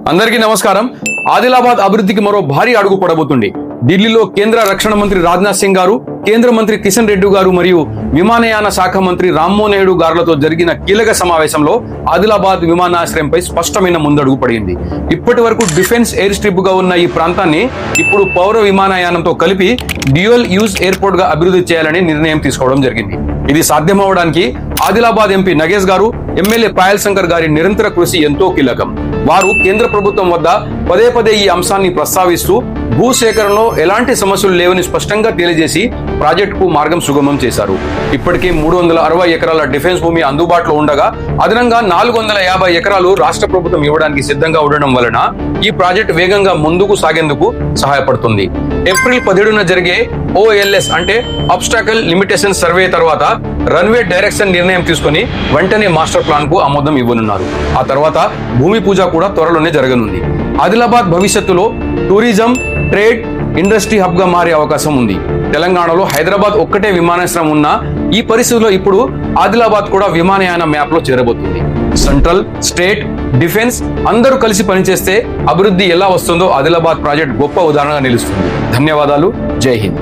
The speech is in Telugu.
అందరికీ నమస్కారం. ఆదిలాబాద్ అభివృద్ధికి మరో భారీ అడుగు పడబోతుంది. ఢిల్లీలో కేంద్ర రక్షణ మంత్రి రాజ్నాథ్ సింగ్ గారు, కేంద్ర మంత్రి కిషన్ రెడ్డి గారు మరియు విమానయాన శాఖ మంత్రి రామ్మోహన్ నాయుడు గారులతో జరిగిన కీలక సమావేశంలో ఆదిలాబాద్ విమానాశ్రయంపై స్పష్టమైన ముందడుగు పడింది. ఇప్పటి వరకు డిఫెన్స్ ఎయిర్ స్ట్రిప్ గా ఉన్న ఈ ప్రాంతాన్ని ఇప్పుడు పౌర విమానయానంతో కలిపి డ్యూయల్ యూజ్ ఎయిర్పోర్ట్ గా అభివృద్ధి చేయాలని నిర్ణయం తీసుకోవడం జరిగింది. ఇది సాధ్యమవడానికి ఆదిలాబాద్ ఎంపీ నగేష్ గారు, ఎమ్మెల్యే పాయల్ శంకర్ గారి నిరంతర కృషి ఎంతో కీలకం. వారు కేంద్ర ప్రభుత్వం వద్ద పదే పదే ఈ అంశాన్ని ప్రస్తావిస్తూ భూసేకరణలో ఎలాంటి సమస్యలు లేవని స్పష్టంగా తెలియజేసి ప్రాజెక్టుకు మార్గం సుగమం చేశారు. ఇప్పటికే 360 ఎకరాల డిఫెన్స్ భూమి అందుబాటులో ఉండగా అదనంగా 450 ఎకరాలు రాష్ట్ర ప్రభుత్వం ఇవ్వడానికి సిద్ధంగా ఉండడం వలన ఈ ప్రాజెక్టు వేగంగా ముందుకు సాగేందుకు సహాయపడుతుంది. ఏప్రిల్ 17న జరిగే OLS అంటే అబ్స్టాకల్ లిమిటేషన్ సర్వే తర్వాత రన్వే డైరెక్షన్ నిర్ణయం తీసుకుని వెంటనే మాస్టర్ ప్లాన్ కు ఆమోదం ఇవ్వనున్నారు. ఆ తర్వాత భూమి పూజ కూడా త్వరలోనే జరగనుంది. ఆదిలాబాద్ భవిష్యత్తులో టూరిజం, ట్రేడ్, ఇండస్ట్రీ హబ్ గా మారే అవకాశం ఉంది. తెలంగాణలో హైదరాబాద్ ఒక్కటే విమానాశ్రయం ఉన్న ఈ పరిస్థితిలో ఇప్పుడు ఆదిలాబాద్ కూడా విమానయాన మ్యాప్ లో చేరబోతుంది. సెంట్రల్, స్టేట్, డిఫెన్స్ అందరూ కలిసి పనిచేస్తే అభివృద్ధి ఎలా వస్తుందో ఆదిలాబాద్ ప్రాజెక్ట్ గొప్ప ఉదాహరణగా నిలుస్తుంది. ధన్యవాదాలు. జై హింద్.